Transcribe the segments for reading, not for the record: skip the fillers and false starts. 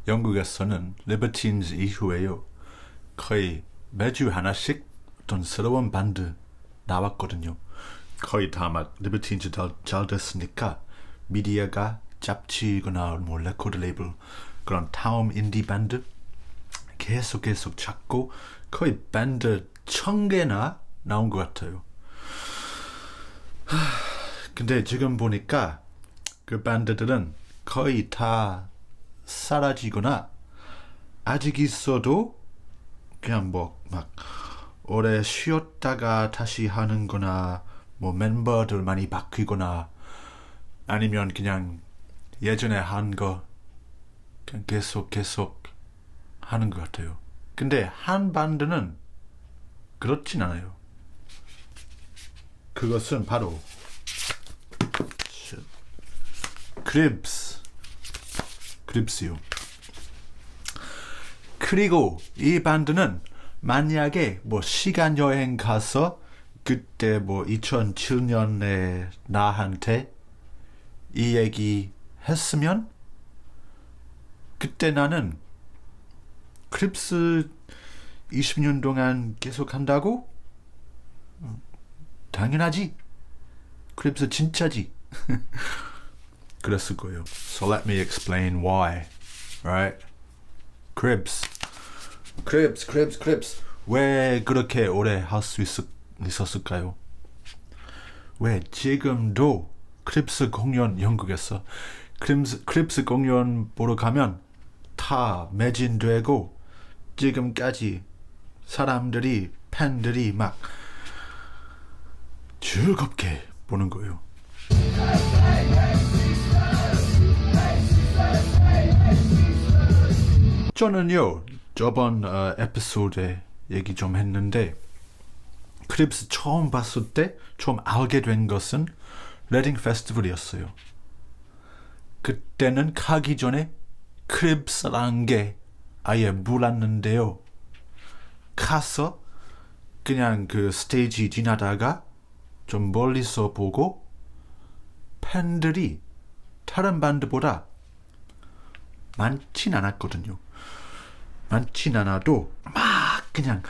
영국에서는 리버틴즈 이후에요. 거의 매주 하나씩 어떤 새로운 밴드 나왔거든요. 거의 다 막 리버틴즈 잘 됐으니까 미디어가 잡지거나 뭐 레코드 레이블 그런 타움 인디 밴드 계속 찾고 거의 밴드 1000개나 나온 것 같아요. 근데 지금 보니까 그 밴드들은 거의 다 사라지거나 아직 있어도 그냥 뭐 막 오래 쉬었다가 다시 하는 거나 뭐 멤버들 많이 바뀌거나 아니면 그냥 예전에 한 거 그냥 계속 하는 것 같아요. 근데 한 밴드는 그렇진 않아요. 그것은 바로 크립스요. 그리고 이 밴드는 만약에 뭐 시간 여행 가서 그때 뭐 2007년에 나한테 이 얘기 했으면 그때 나는 크립스 20년 동안 계속 한다고? 당연하지. 크립스 진짜지. 그랬을 거예요. So let me explain why. Right? 크립스. 왜 그렇게 오래 할 수 있었을까요? 왜 지금도 크립스 공연 영국에서 크립스 공연 보러 가면 다 매진되고 지금까지 사람들이 팬들이 막 즐겁게 보는 거예요. 저는요 저번 에피소드에 얘기 좀 했는데 크립스 처음 봤을 때 처음 알게 된 것은 레딩 페스티벌이었어요. 그때는 가기 전에 크립스라는 게 아예 몰랐는데요. 가서 그냥 그 스테이지 지나다가 좀 멀리서 보고 팬들이 다른 밴드보다 많진 않았거든요. 많진 않아도 막 그냥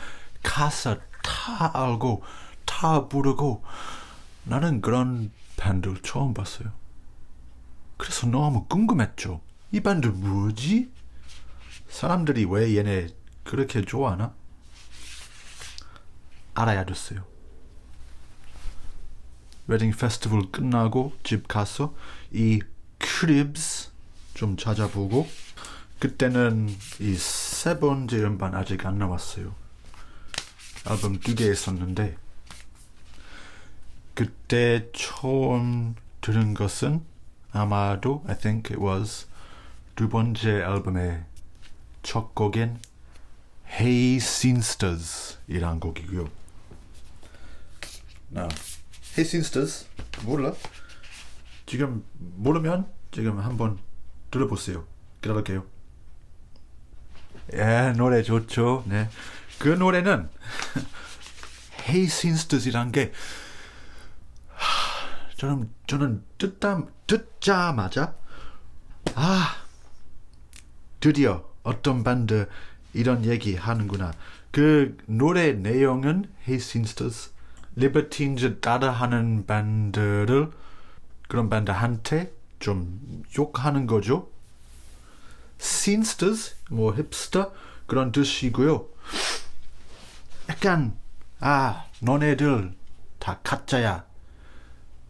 가서 다 알고 다 부르고 나는 그런 밴드 처음 봤어요. 그래서 너무 궁금했죠. 이 밴드 뭐지? 사람들이 왜 얘네 그렇게 좋아하나? 알아야 됐어요. 웨딩 페스티벌 끝나고 집 가서 이 크립스 좀 찾아보고 그때는 이 세 번째 음반 아직 안 나왔어요. 앨범 2개 있었는데 그때 처음 들은 것은 아마도 I think it was 두 번째 앨범의 첫 곡인 Hey Sinsters 이란 곡이고요. Now, Hey Sinsters 몰라? 지금 모르면 지금 한번 들어보세요. 기다릴게요. 예, 노래 좋죠. 네, 그 노래는 Hey Sinsters이란 게 저는 듣자마자 드디어 어떤 밴드 이런 얘기 하는구나. 그 노래 내용은 Hey Sinsters 리버틴즈 따라하는 밴드를 그런 밴드한테 좀 욕하는 거죠. Sinsters 뭐 힙스터 그런 뜻이고요. 약간 너네들 다 가짜야.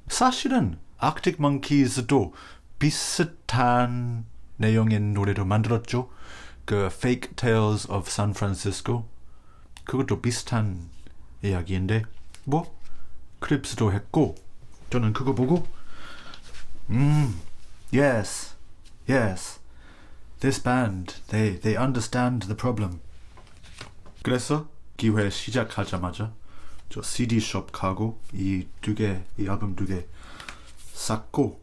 사실은 Arctic Monkeys도 비슷한 내용의 노래를 만들었죠. 그 Fake Tales of San Francisco 그것도 비슷한 이야기인데 뭐 크립스도 했고 저는 그거 보고 yes this band they understand the problem. 그래서 기회 시작하자마자 저 CD숍 가고 이 앨범 2개 샀고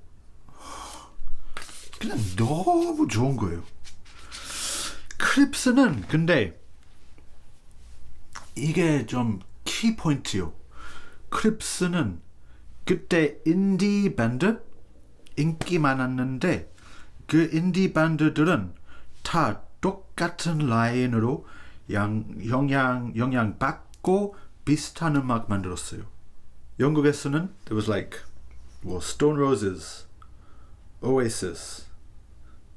그냥 너무 좋은 거예요. 크립스는 근데 이게 좀 키포인트요. 크립스는 그때 인디 밴드 인기 많았는데 그 인디 밴드들은 다 똑같은 라인으로 영향 받고 비슷한 음악 만들었어요. 영국에서는 there was like Stone Roses, Oasis,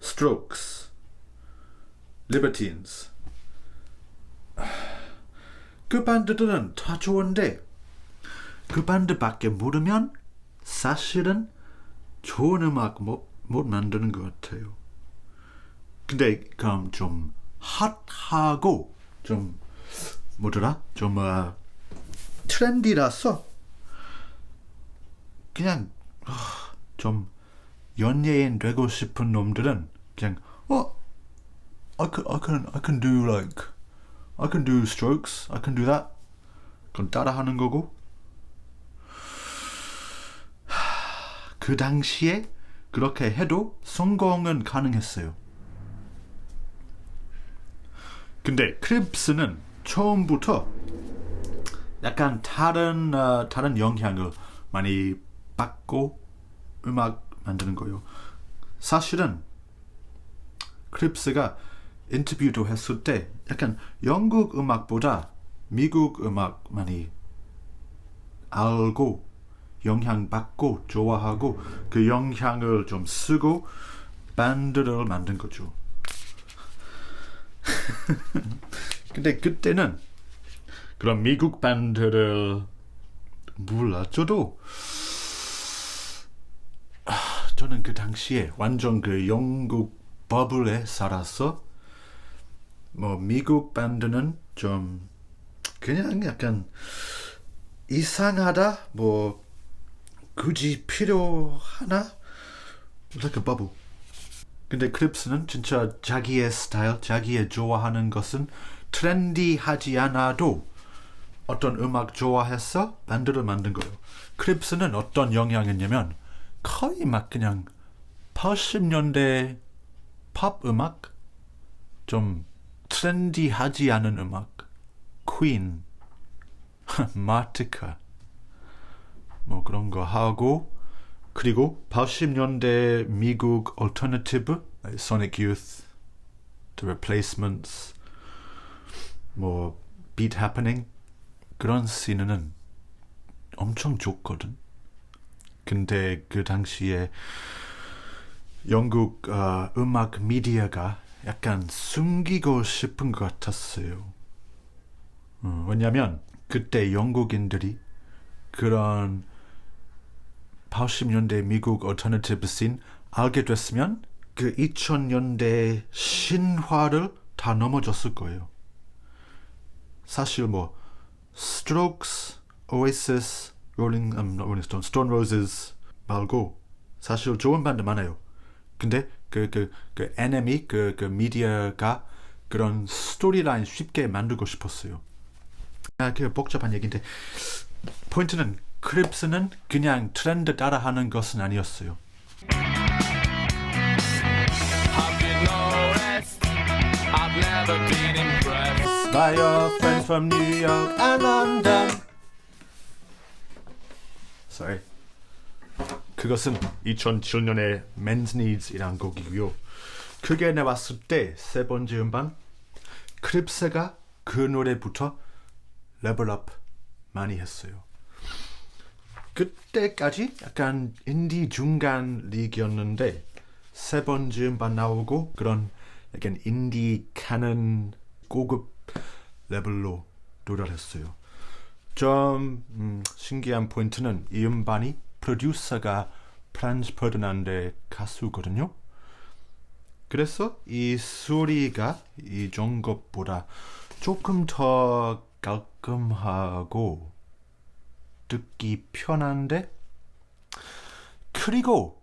Strokes, Libertines. 그 밴드들은 다 좋은데 그 밴드밖에 모르면 사실은 좋은 음악 못 만드는 것 같아요. 근데 그럼 좀 핫하고 좀 좀 트렌디라서 그냥 좀 연예인 되고 싶은 놈들은 그냥 I can do Strokes, I can do that. 그건 따라하는 거고. 그 당시에 그렇게 해도 성공은 가능했어요. 근데 크립스는 처음부터 약간 다른 영향을 많이 받고 음악 만드는 거예요. 사실은 크립스가 인터뷰도 했을 때 약간 영국 음악보다 미국 음악 많이 알고 영향받고 좋아하고 그 영향을 좀 쓰고 밴드를 만든 거죠. 근데 그때는 그런 미국 밴드를 몰라. 저도 저는 그 당시에 완전 그 영국 버블에 살아서 미국 밴드는 좀 그냥 약간 이상하다 굳이 필요하나? Like a bubble. 근데 크립스는 진짜 자기의 스타일, 자기의 좋아하는 것은 트렌디하지 않아도 어떤 음악 좋아해서 밴드를 만든 거예요. 크립스는 어떤 영향이냐면 거의 막 그냥 80년대 팝 음악? 좀 트렌디하지 않은 음악. 퀸, 마티카 그런 거 하고 그리고 80년대 미국 얼터너티브 Sonic Youth, The Replacements, Beat Happening 그런 씬은 엄청 좋거든. 근데 그 당시에 영국 음악 미디어가 약간 숨기고 싶은 것 같았어요. 왜냐면 그때 영국인들이 그런 80년대 미국 얼터너티브 씬 알게 됐으면 그 2000년대 신화를 다 넘어졌을 거예요. 사실 Strokes, Oasis, Rolling Stone, Stone Roses 말고 사실 좋은 밴드 많아요. 근데 그 NME 그 미디어가 그런 스토리라인 쉽게 만들고 싶었어요. 그 복잡한 얘기인데 포인트는 크립스는 그냥 트렌드 따라하는 것은 아니었어요. By your friends from New York and London. Sorry. 그것은 2007년의 Men's Needs이란 곡이고요. 그게 나왔을 때 세 번째 음반 크립스가 그 노래부터 레벨업 많이 했어요. 그때까지 약간 인디 중간 리그였는데 세 번째 음반 나오고 그런 약간 인디 캐논 고급 레벨로 도달했어요. 좀 신기한 포인트는 이 음반이 프로듀서가 프란츠 퍼디난드 가수거든요. 그래서 이 소리가 이전 것보다 조금 더 깔끔하고 듣기 편한데 그리고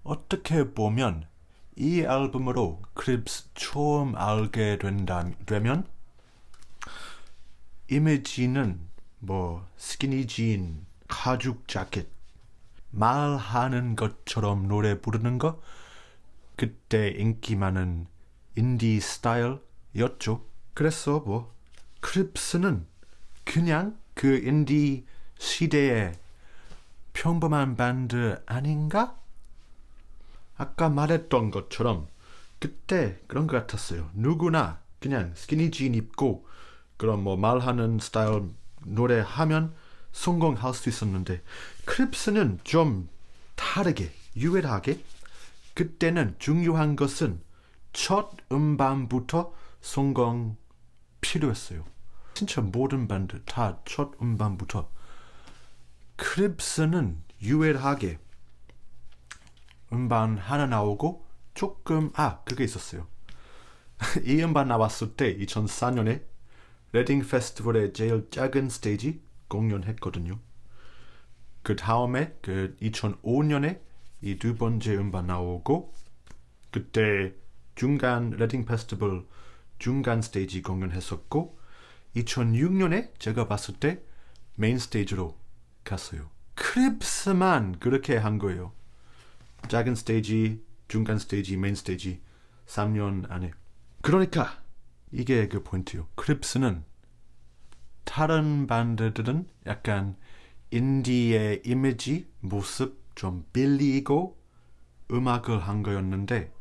어떻게 보면 이 앨범으로 크립스 처음 알게 되면 이미지는 스키니진, 가죽 자켓 말하는 것처럼 노래 부르는 거 그때 인기 많은 인디 스타일이었죠. 그래서 크립스는 그냥 그 인디 시대의 평범한 밴드 아닌가? 아까 말했던 것처럼 그때 그런 것 같았어요. 누구나 그냥 스키니진 입고 그런 뭐 말하는 스타일 노래하면 성공할 수 있었는데 크립스는 좀 다르게 유일하게 그때는 중요한 것은 첫 음반부터 성공 필요했어요. 진짜 모든 밴드 다 첫 음반부터. 크립스는 유일하게 음반 하나 나오고 조금 그게 있었어요. 이 음반 나왔을 때 2004년에 레딩 페스티벌의 제일 작은 스테이지 공연했거든요. 그 다음에 그 2005년에 이 두 번째 음반 나오고 그때 중간 레딩 페스티벌 중간 스테이지 공연했었고 2006년에 제가 봤을 때 메인 스테이지로 갔어요. 크립스만 그렇게 한 거예요. 작은 스테이지, 중간 스테이지, 메인 스테이지 3년 안에. 그러니까 이게 그 포인트요. 크립스는 다른 밴드들은 약간 인디의 이미지, 모습 좀 빌리고 음악을 한 거였는데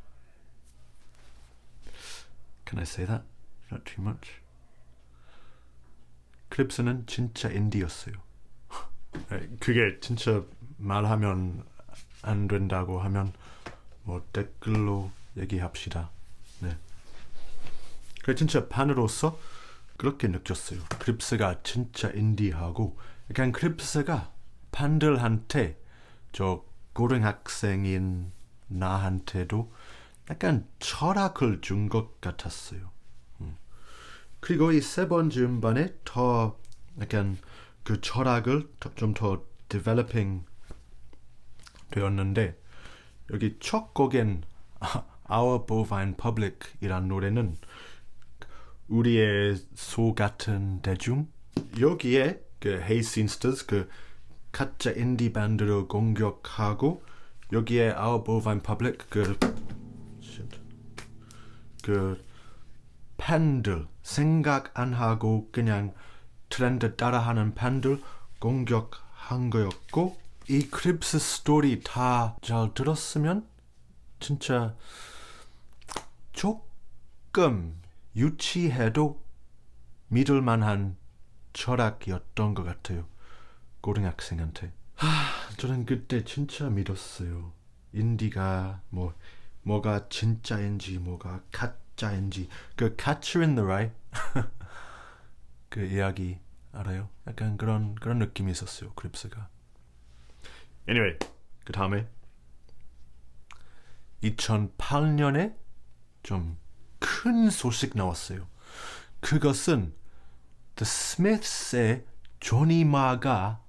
Can I say that? Not too much. 크립스는 진짜 인디였어요. 그게 진짜 말하면 안 된다고 하면 뭐 댓글로 얘기합시다. 네. 그래 진짜 팬으로서 그렇게 느꼈어요. 크립스가 진짜 인디하고 약간 크립스가 팬들한테 저 고등학생인 나한테도 약간 철학을 준 것 같았어요. 그리고 이 세 번째 음반에 더 약간 그 철학을 좀 더 디벨로핑 되었는데 여기 첫 곡인 Our Bovine Public 이란 노래는 우리의 소 같은 대중 여기에 그 Hey Sinsters 그 가짜 인디 밴드를 공격하고 여기에 Our Bovine Public 그 팬들 생각 안 하고 그냥 트렌드 따라하는 팬들 공격한 거였고 이 크립스 스토리 다 잘 들었으면 진짜 조금 유치해도 믿을 만한 철학이었던 것 같아요. 고등학생한테. 저는 그때 진짜 믿었어요. 인디가 뭐가 진짜인지 뭐가 가짜인지 그 Catcher in the Rye 그 이야기 알아요? 약간 그런 느낌이 있었어요. 크립스가. Anyway, 그 다음에 2008년에 좀 큰 소식 나왔어요. 그것은 The Smiths의 조니 마가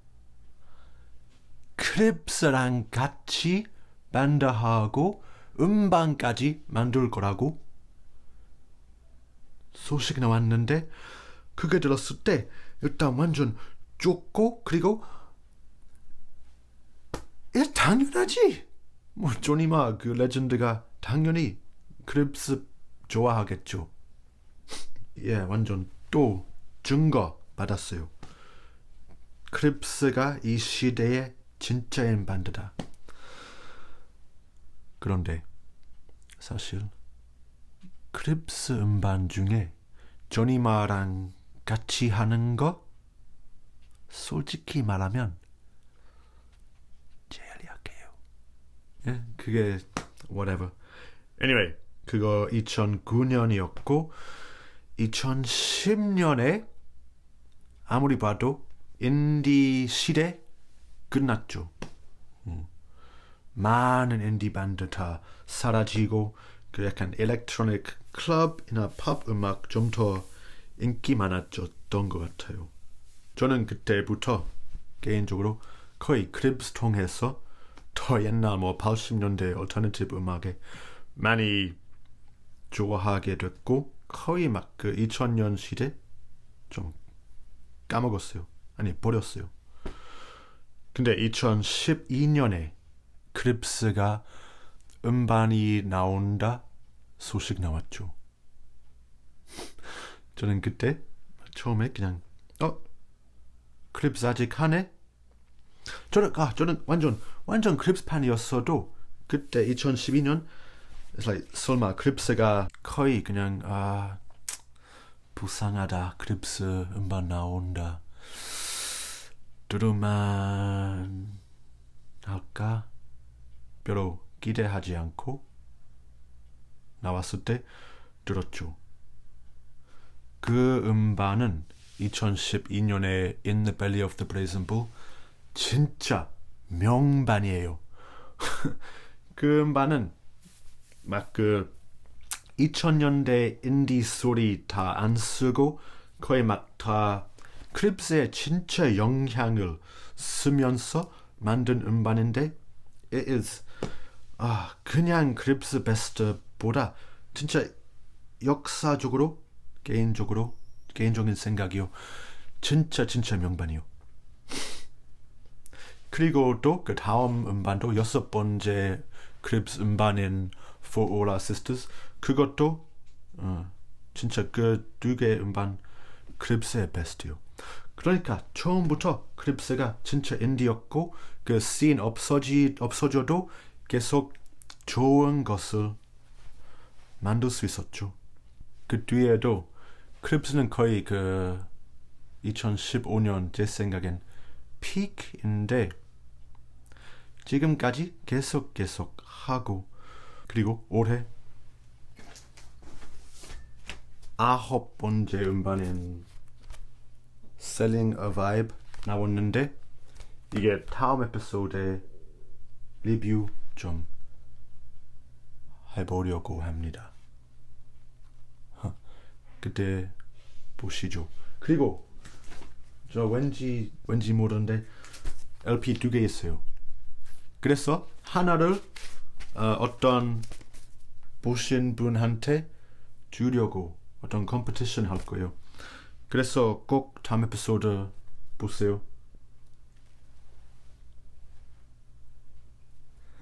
크립스랑 같이 밴드하고 음반까지 만들 거라고 소식이 나왔는데 그게 들었을 때 일단 완전 좋고 그리고 당연하지. 뭐 조니마 그 레전드가 당연히 크립스 좋아하겠죠. 예, 완전 또 증거 받았어요. 크립스가 이 시대의 진짜인 밴드다. 그런데 사실 크립스 음반 중에 조니마랑 같이 하는 거 솔직히 말하면 제일 약해요. 예, 그게 whatever. Anyway, 그거 2009년이었고 2010년에 아무리 봐도 인디 시대 끝났죠. 많은 인디 밴드 다 사라지고 그 약간 일렉트로닉 클럽이나 팝 음악 좀 더 인기 많아졌던 것 같아요. 저는 그때부터 개인적으로 거의 크립스 통해서 더 옛날 80년대 얼터너티브 음악에 많이 좋아하게 됐고 거의 막 그 2000년 시대 좀 까먹었어요. 아니 버렸어요. 근데 2012년에 크립스가 음반이 나온다 소식 나왔죠. 저는 그때 처음에 그냥 크립스 아직 하네? 저는 완전 크립스 팬이었어도 그때 2012년 It's like 설마 크립스가 거의 그냥 불쌍하다. 크립스 음반 나온다. 들으만 할까? 별로 기대하지 않고 나왔을 때 들었죠. 그 음반은 2012년에 In the Belly of the Brazen Bull 진짜 명반이에요. 그 음반은 막 그 2000년대 인디 소리 다 안 쓰고 거의 막 다 크립스의 진짜 영향을 쓰면서 만든 음반인데 it is 그냥 크립스 베스트보다 진짜 역사적으로 개인적인 생각이요. 진짜 명반이요. 그리고 또 그 다음 음반도 6번째 크립스 음반인 For All Our Sisters 그것도 진짜 그 두 개 음반 크립스의 베스트요. 그러니까 처음부터 크립스가 진짜 인디였고 그 씬 없어져도 계속 좋은 것을 만들 수 있었죠. 그 뒤에도 크립스는 거의 그 2015년 제 생각엔 피크인데 지금까지 계속 하고 그리고 올해 9번째 음반인 Selling a Vibe 나왔는데 이게 다음 에피소드에 리뷰 좀 해보려고 합니다. 그때 보시죠. 그리고 저 왠지 모르는데 LP 2개 있어요. 그래서 하나를 어떤 보신 분한테 주려고 어떤 컴피티션 할 거예요. 그래서 꼭 다음 에피소드 보세요.